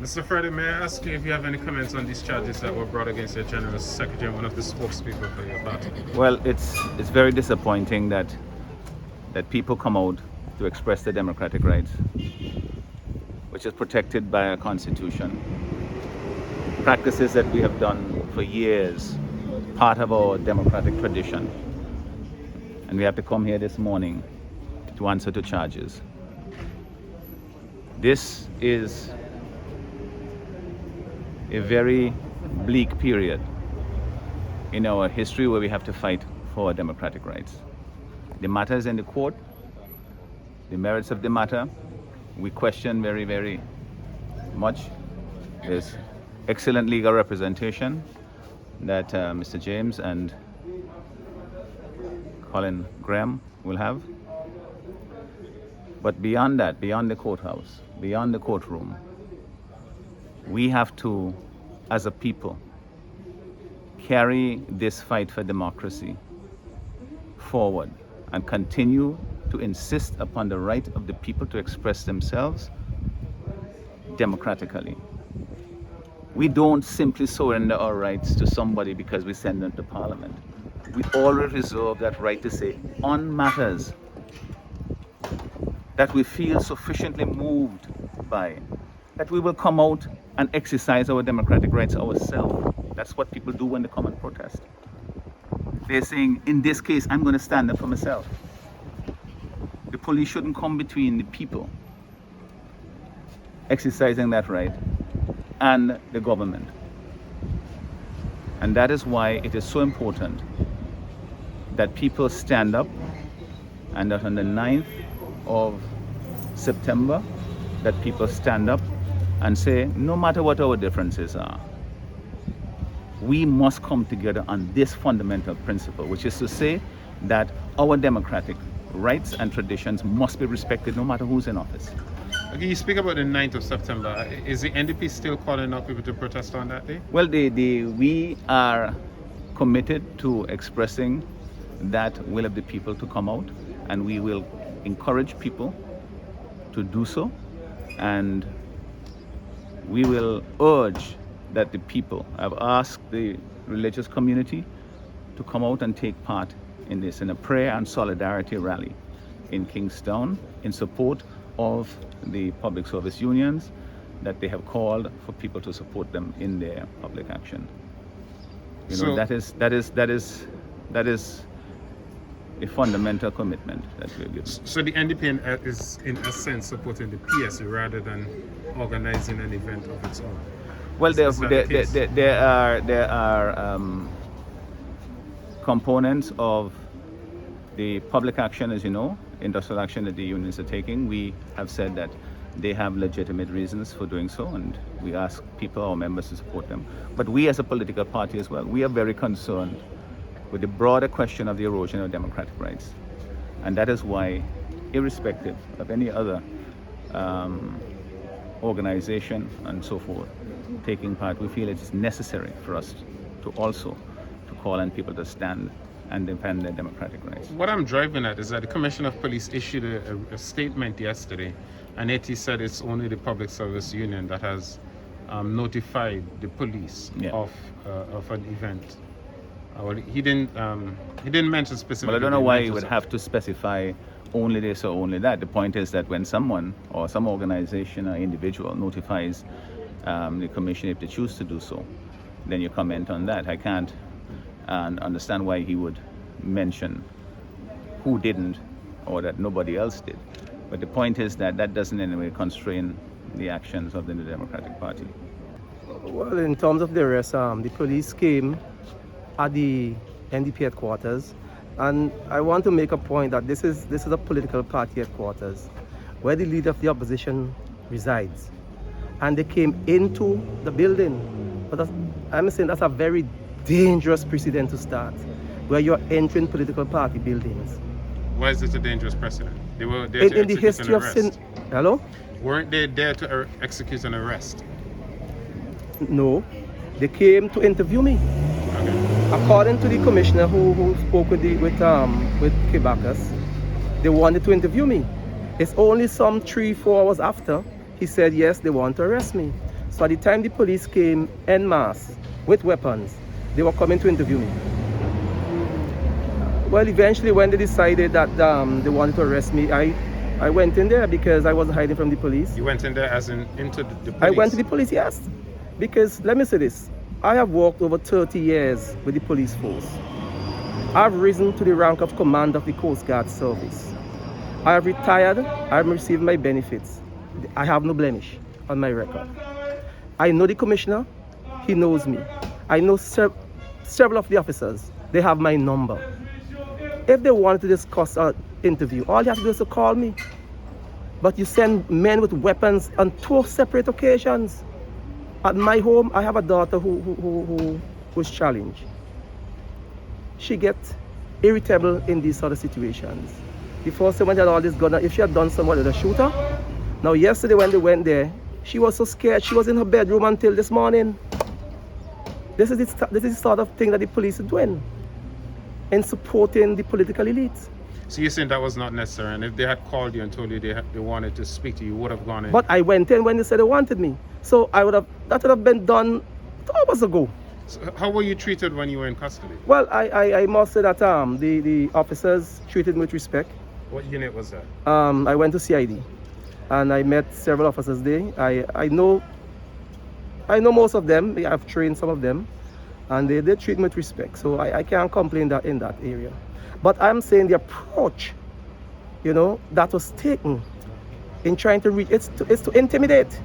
Mr. Freddie, may I ask you if you have any comments on these charges that were brought against your General Secretary and one of the spokespeople for your party? Well, it's very disappointing that people come out to express their democratic rights, which is protected by our Constitution. Practices that we have done for years, part of our democratic tradition. And we have to come here this morning to answer to charges. This is a very bleak period in our history where we have to fight for our democratic rights. The matter is in the court. The merits of the matter, we question very, very much. There's excellent legal representation that Mr. James and Colin Graham will have. But beyond that, beyond the courthouse, beyond the courtroom, we have to, as a people, carry this fight for democracy forward and continue to insist upon the right of the people to express themselves democratically. We don't simply surrender our rights to somebody because we send them to Parliament. We always reserve that right to say on matters that we feel sufficiently moved by, that we will come out and exercise our democratic rights ourselves. That's what people do when they come and protest. They're saying, in this case, I'm going to stand up for myself. The police shouldn't come between the people exercising that right and the government. And that is why it is so important that people stand up, and that on the 9th of September, that people stand up and say, no matter what our differences are, we must come together on this fundamental principle, which is to say that our democratic rights and traditions must be respected no matter who's in office. Okay, you speak about the 9th of September. Is the NDP still calling out people to protest on that day? Well, we are committed to expressing that will of the people to come out, and we will encourage people to do so, and we will urge that the people have asked the religious community to come out and take part in this, in a prayer and solidarity rally in Kingstown in support of the public service unions that they have called for people to support them in their public action. That is a fundamental commitment that we're giving. So the NDP is in a sense supporting the PSU rather than organizing an event of its own. Well, there are components of the public action, as you know, industrial action that the unions are taking. We have said that they have legitimate reasons for doing so, and we ask people, our members, to support them. But we as a political party as well, we are very concerned with the broader question of the erosion of democratic rights. And that is why, irrespective of any other organization and so forth taking part, we feel it is necessary for us to also call on people to stand and defend their democratic rights. What I'm driving at is that the Commissioner of Police issued a statement yesterday, and it said it's only the Public Service Union that has notified the police of an event. Well, he didn't mention specifically. Well, I don't know why he would have to specify only this or only that. The point is that when someone or some organization or individual notifies the commission, if they choose to do so, then you comment on that. I can't understand why he would mention who didn't or that nobody else did. But the point is that that doesn't in any way constrain the actions of the Democratic Party. Well, in terms of the arrest, the police came at the NDP headquarters, and I want to make a point that this is a political party headquarters where the leader of the opposition resides, and they came into the building. But I'm saying that's a very dangerous precedent to start, where you're entering political party buildings. Why is it a dangerous precedent? They were there in the history of Hello? Weren't they there to execute an arrest? No, they came to interview me. Okay. According to the commissioner who spoke with Kibakas, they wanted to interview me. It's only some 3-4 hours after he said yes, they want to arrest me. So at the time the police came en masse with weapons, they were coming to interview me. Well, eventually when they decided that they wanted to arrest me, I went in there because I wasn't hiding from the police. You went in there as in into the police? I went to the police, yes. Because let me say this, I have worked over 30 years with the police force. I've risen to the rank of command of the Coast Guard Service. I have retired, I'm receiving my benefits. I have no blemish on my record. I know the commissioner, he knows me. I know several of the officers, they have my number. If they wanted to discuss an interview, all you have to do is to call me. But you send men with weapons on 2 separate occasions. At my home, I have a daughter who's challenged. She gets irritable in these sort of situations. The first time when they had all this gun, if she had done something with a shooter. Now yesterday when they went there, she was so scared, she was in her bedroom until this morning. This is the sort of thing that the police are doing in supporting the political elite. So you're saying that was not necessary, and if they had called you and told you they wanted to speak to you, you would have gone in? But I went in when they said they wanted me. So that would have been done 2 hours ago. So how were you treated when you were in custody? Well, I must say that the officers treated me with respect. What unit was that? I went to CID and I met several officers there. I know most of them. I've trained some of them, and they treat me with respect. So I can't complain that in that area. But I'm saying the approach, that was taken in trying to reach, it's to intimidate,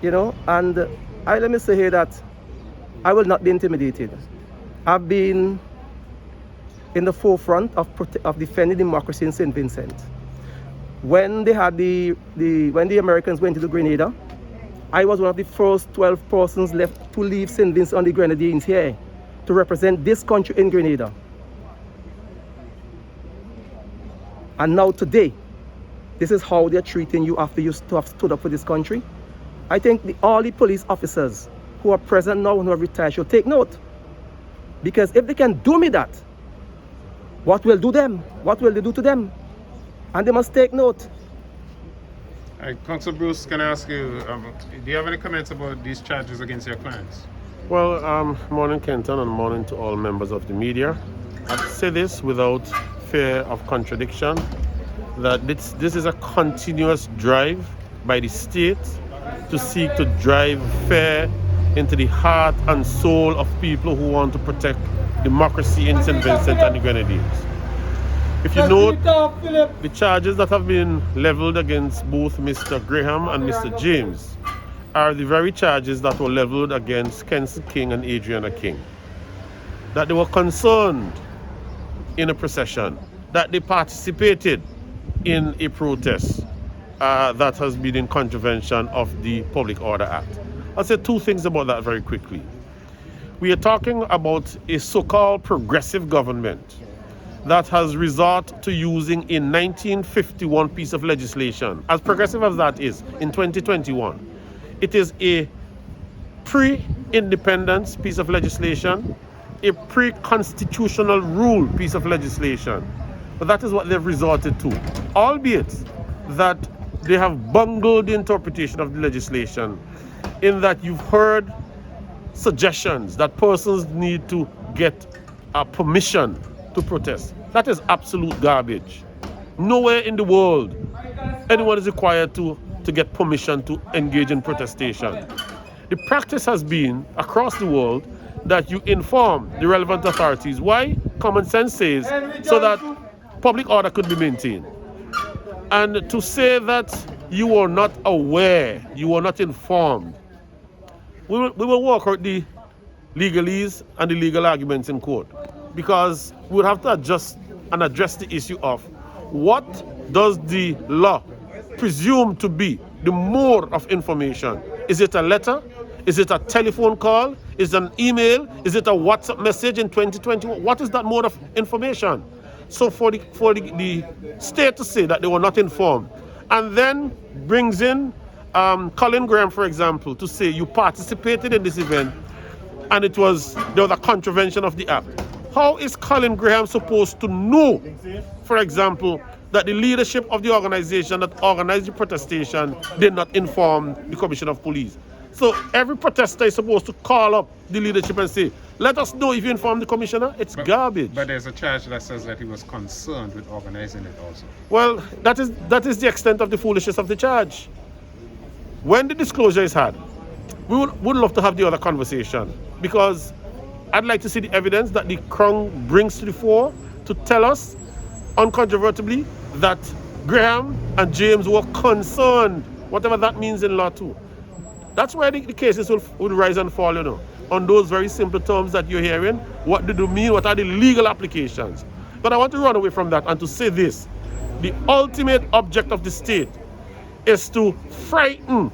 and let me say here that I will not be intimidated. I've been in the forefront of defending democracy in St. Vincent. When they had when the Americans went to Grenada, I was one of the first 12 persons left to leave St. Vincent on the Grenadines here to represent this country in Grenada. And now today, this is how they're treating you after you have stood up for this country. I think all the police officers who are present now and who have retired should take note. Because if they can do me that, what will they do to them? And they must take note. Council Bruce, can I ask you, do you have any comments about these charges against your clients? Well, morning Kenton, and morning to all members of the media. I say this without fear of contradiction, that this is a continuous drive by the state to seek to drive fear into the heart and soul of people who want to protect democracy in St. Vincent and the Grenadines. If you note, the charges that have been leveled against both Mr. Graham and Mr. James are the very charges that were leveled against Kenson King and Adriana King. That they were concerned in a procession, that they participated in a protest that has been in contravention of the Public Order Act. I'll say 2 things about that very quickly. We are talking about a so-called progressive government that has resorted to using a 1951 piece of legislation. As progressive as that is, in 2021, it is a pre-independence piece of legislation, a pre-constitutional rule piece of legislation. But that is what they've resorted to, albeit that they have bungled the interpretation of the legislation, in that you've heard suggestions that persons need to get a permission to protest. That is absolute garbage. Nowhere in the world anyone is required to get permission to engage in protestation. The practice has been across the world that you inform the relevant authorities. Why? Common sense says so that public order could be maintained. And to say that you are not aware, you are not informed, we will work out the legalese and the legal arguments in court, because we would have to adjust and address the issue of what does the law presume to be the mode of information. Is it a letter? Is it a telephone call? Is it an email? Is it a WhatsApp message in 2021? What is that mode of information? So for the state to say that they were not informed, and then brings in Colin Graham, for example, to say you participated in this event and there was a contravention of the act. How is Colin Graham supposed to know, for example, that the leadership of the organization that organized the protestation did not inform the Commission of Police? So every protester is supposed to call up the leadership and say, let us know if you inform the commissioner. It's garbage. But there's a charge that says that he was concerned with organizing it also. Well, that is the extent of the foolishness of the charge. When the disclosure is had, we would love to have the other conversation, because I'd like to see the evidence that the Crown brings to the fore to tell us uncontrovertibly that Graham and James were concerned, whatever that means in law too. That's where the cases will rise and fall, you know, on those very simple terms that you're hearing. What do they mean? What are the legal applications? But I want to run away from that and to say this. The ultimate object of the state is to frighten,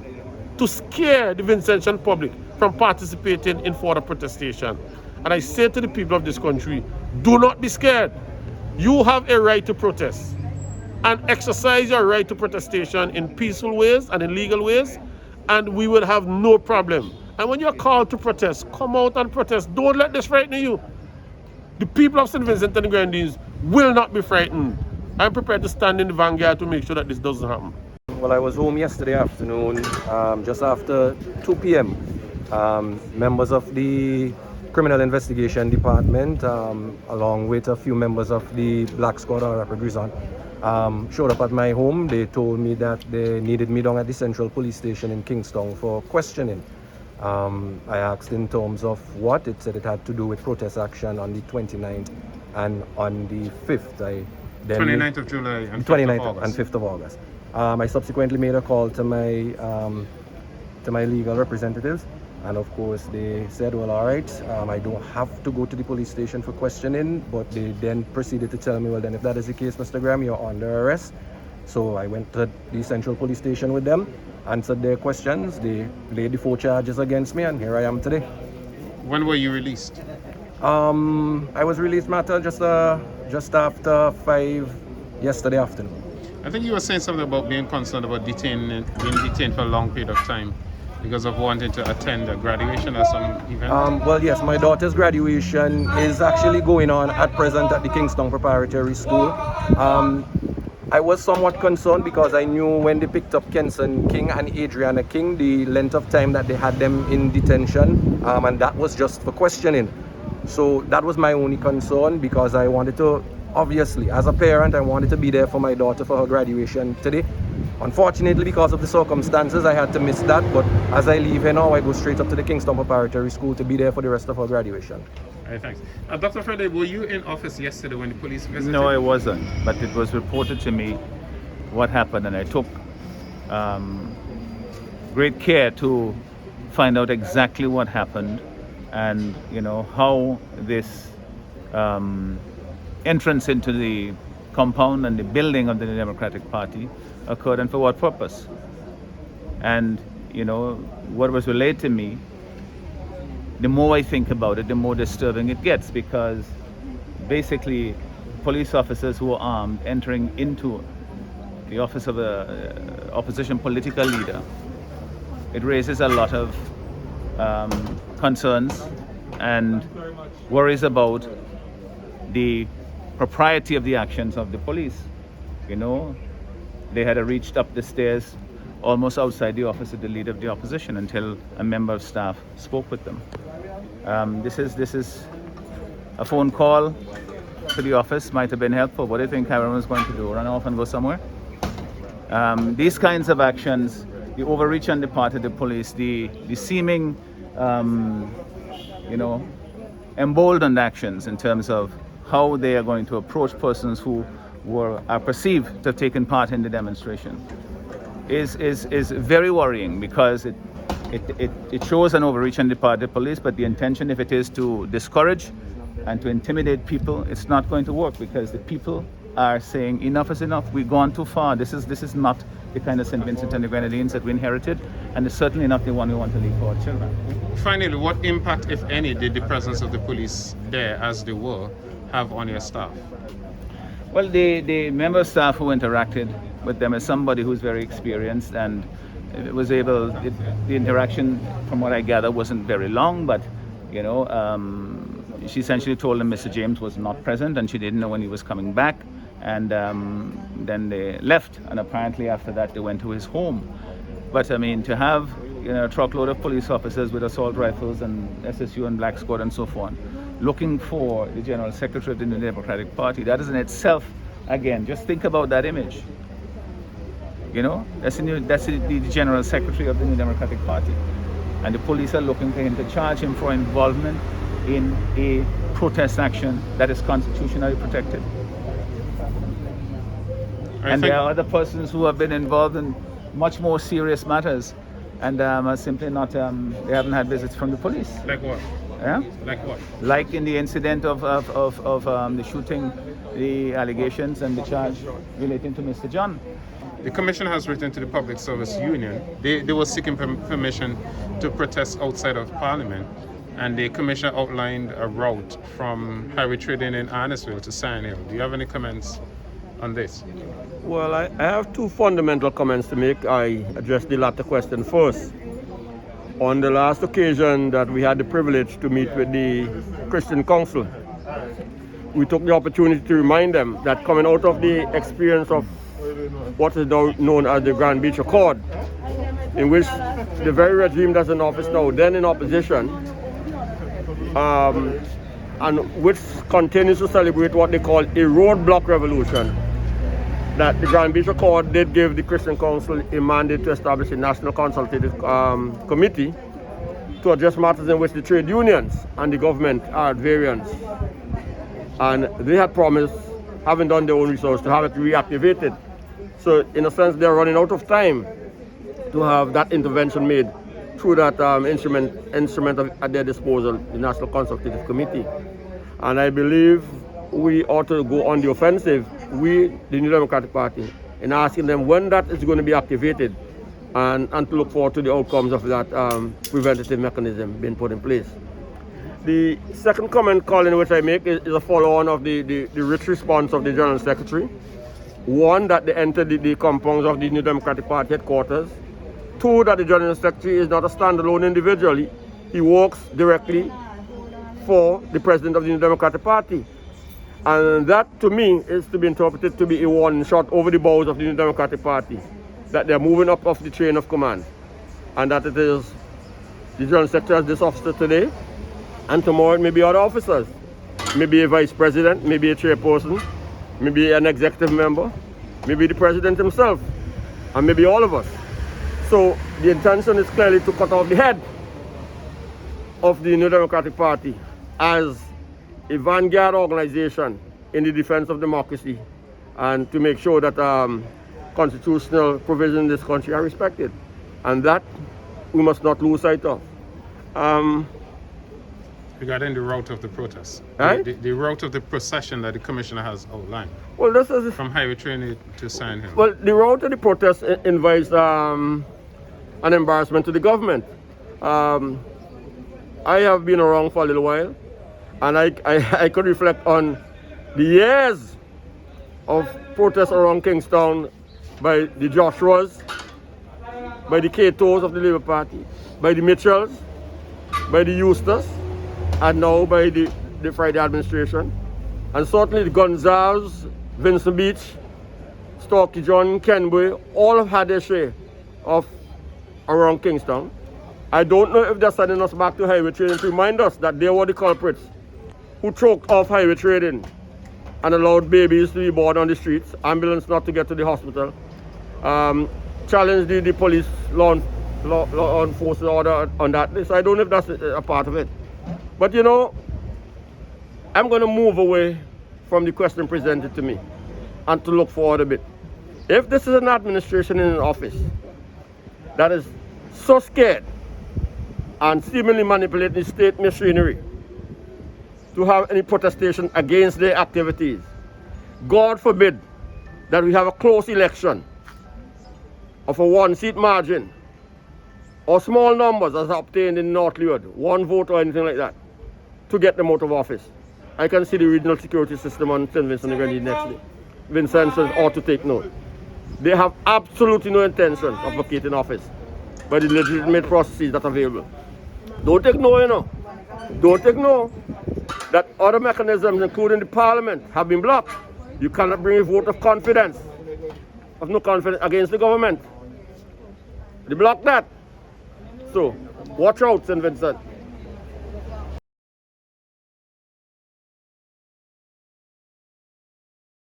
to scare the Vincentian public from participating in further protestation. And I say to the people of this country, do not be scared. You have a right to protest, and exercise your right to protestation in peaceful ways and in legal ways, and we will have no problem. And when you're called to protest, come out and protest. Don't let this frighten you. The people of St. Vincent and the Grenadines will not be frightened. I'm prepared to stand in the vanguard to make sure that this doesn't happen. Well, I was home yesterday afternoon, just after 2 p.m. Members of the Criminal Investigation Department, along with a few members of the Black Squad or Rapid Response, showed up at my home. They told me that they needed me down at the Central Police Station in Kingston for questioning. I asked in terms of what. It said it had to do with protest action on the 29th and on the 5th. 29th of July and 29th 5th of August. and 5th of August. I subsequently made a call to my legal representatives, and of course they said, well, all right, I don't have to go to the police station for questioning, but they then proceeded to tell me, well, then if that is the case, Mr. Graham, you're under arrest. So I went to the Central Police Station with them, answered their questions, they laid the 4 charges against me, and here I am today. When were you released? I was released, matter, just after 5 yesterday afternoon. I think you were saying something about being concerned about being detained for a long period of time because of wanting to attend a graduation or some event. Well, yes, my daughter's graduation is actually going on at present at the Kingston Preparatory School. I was somewhat concerned because I knew when they picked up Kenson King and Adriana King, the length of time that they had them in detention, and that was just for questioning. So that was my only concern, because I wanted to, obviously, as a parent, I wanted to be there for my daughter for her graduation today. Unfortunately, because of the circumstances, I had to miss that. But as I leave here now, I go straight up to the Kingston Preparatory School to be there for the rest of her graduation. All right, thanks. Dr. Friday, were you in office yesterday when the police visited? No, I wasn't, but it was reported to me what happened, and I took great care to find out exactly what happened, and how this entrance into the compound and the building of the Democratic Party occurred, and for what purpose. And what was relayed to me, the more I think about it, the more disturbing it gets, because basically police officers who are armed entering into the office of a opposition political leader, it raises a lot of concerns and worries about the propriety of the actions of the police. They had reached up the stairs almost outside the office of the leader of the opposition until a member of staff spoke with them. This is a phone call to the office, might have been helpful. What do you think Karen was going to do? Run off and go somewhere? These kinds of actions, the overreach on the part of the police, the seeming emboldened actions in terms of how they are going to approach persons who are perceived to have taken part in the demonstration is very worrying, because it shows an overreach on the part of the police. But the intention, if it is to discourage and to intimidate people, it's not going to work, because the people are saying enough is enough. We've gone too far. This is not the kind of St. Vincent and the Grenadines that we inherited, and it's certainly not the one we want to leave for our children. Finally, what impact, if any, did the presence of the police there, as they were, have on your staff? Well, the member of staff who interacted with them is somebody who's very experienced, and was able, the interaction, from what I gather, wasn't very long, but she essentially told him Mr. James was not present and she didn't know when he was coming back, and then they left, and apparently after that they went to his home. But I mean, to have a truckload of police officers with assault rifles and SSU and Black Squad and so forth, looking for the General Secretary of the New Democratic Party. That is in itself, again, just think about that image. That's the General Secretary of the New Democratic Party. And the police are looking for him to charge him for involvement in a protest action that is constitutionally protected. And there are other persons who have been involved in much more serious matters and are simply not, they haven't had visits from the police. Like what? Yeah? Like what? Like in the incident of the shooting, the allegations and the charge relating to Mr. John. The Commission has written to the Public Service Union. They were seeking permission to protest outside of Parliament, and the Commission outlined a route from highway trading in Arnesville to Sand Hill. Do you have any comments on this? Well, I have two fundamental comments to make. I address the latter question first. On the last occasion that we had the privilege to meet with the Christian Council, we took the opportunity to remind them that coming out of the experience of what is now known as the Grand Beach Accord, in which the very regime that's in office now, then in opposition, and which continues to celebrate what they call a roadblock revolution, that the Grand Beach Accord did give the Christian Council a mandate to establish a national consultative committee to address matters in which the trade unions and the government are at variance. And they had promised, having done their own research, to have it reactivated. So in a sense, they're running out of time to have that intervention made through that instrument at their disposal, the National Consultative Committee. And I believe we ought to go on the offensive, we, the New Democratic Party, in asking them when that is going to be activated and to look forward to the outcomes of that preventative mechanism being put in place. The second comment, Colin, which I make is a follow-on of the rich response of the General Secretary. One, that they entered the compounds of the New Democratic Party headquarters. Two, that the General Secretary is not a standalone individual. He works directly for the President of the New Democratic Party. And that, to me, is to be interpreted to be a warning shot over the bows of the New Democratic Party, that they're moving up off the chain of command, and that it is the General Secretary as this officer today, and tomorrow it may be other officers, maybe a vice president, maybe a chairperson, maybe an executive member, maybe the president himself, and maybe all of us. So the intention is clearly to cut off the head of the New Democratic Party as a vanguard organization in the defense of democracy, and to make sure that constitutional provisions in this country are respected. And that we must not lose sight of. Regarding the route of the protest, right? the route of the procession that the Commissioner has outlined, well, this is from highway train to Sand Hill. Well, the route of the protest invites an embarrassment to the government. I have been around for a little while, and I could reflect on the years of protests around Kingstown by the Joshuas, by the Catos of the Labour Party, by the Mitchells, by the Eustis, and now by the Friday administration. And certainly the Gonzales, Vincent Beach, Storky John, Kenway, all have had their share of around Kingstown. I don't know if they're sending us back to highway trading to remind us that they were the culprits who choked off highway trading and allowed babies to be born on the streets, ambulance not to get to the hospital, challenged the police law enforcement order on that. So I don't know if that's a part of it. But you know, I'm going to move away from the question presented to me and to look forward a bit. If this is an administration in an office that is so scared and seemingly manipulating state machinery to have any protestation against their activities, God forbid that we have a close election of a one-seat margin or small numbers as obtained in North Leeward, one vote or anything like that, to get them out of office. I can see the regional security system on St. Vincent and Grenadines next day. Vincent ought to take note. They have absolutely no intention of vacating office by the legitimate processes that are available. Don't ignore, you know. Don't ignore that other mechanisms, including the Parliament, have been blocked. You cannot bring a vote of confidence, of no confidence against the government. They blocked that. So, watch out, St. Vincent.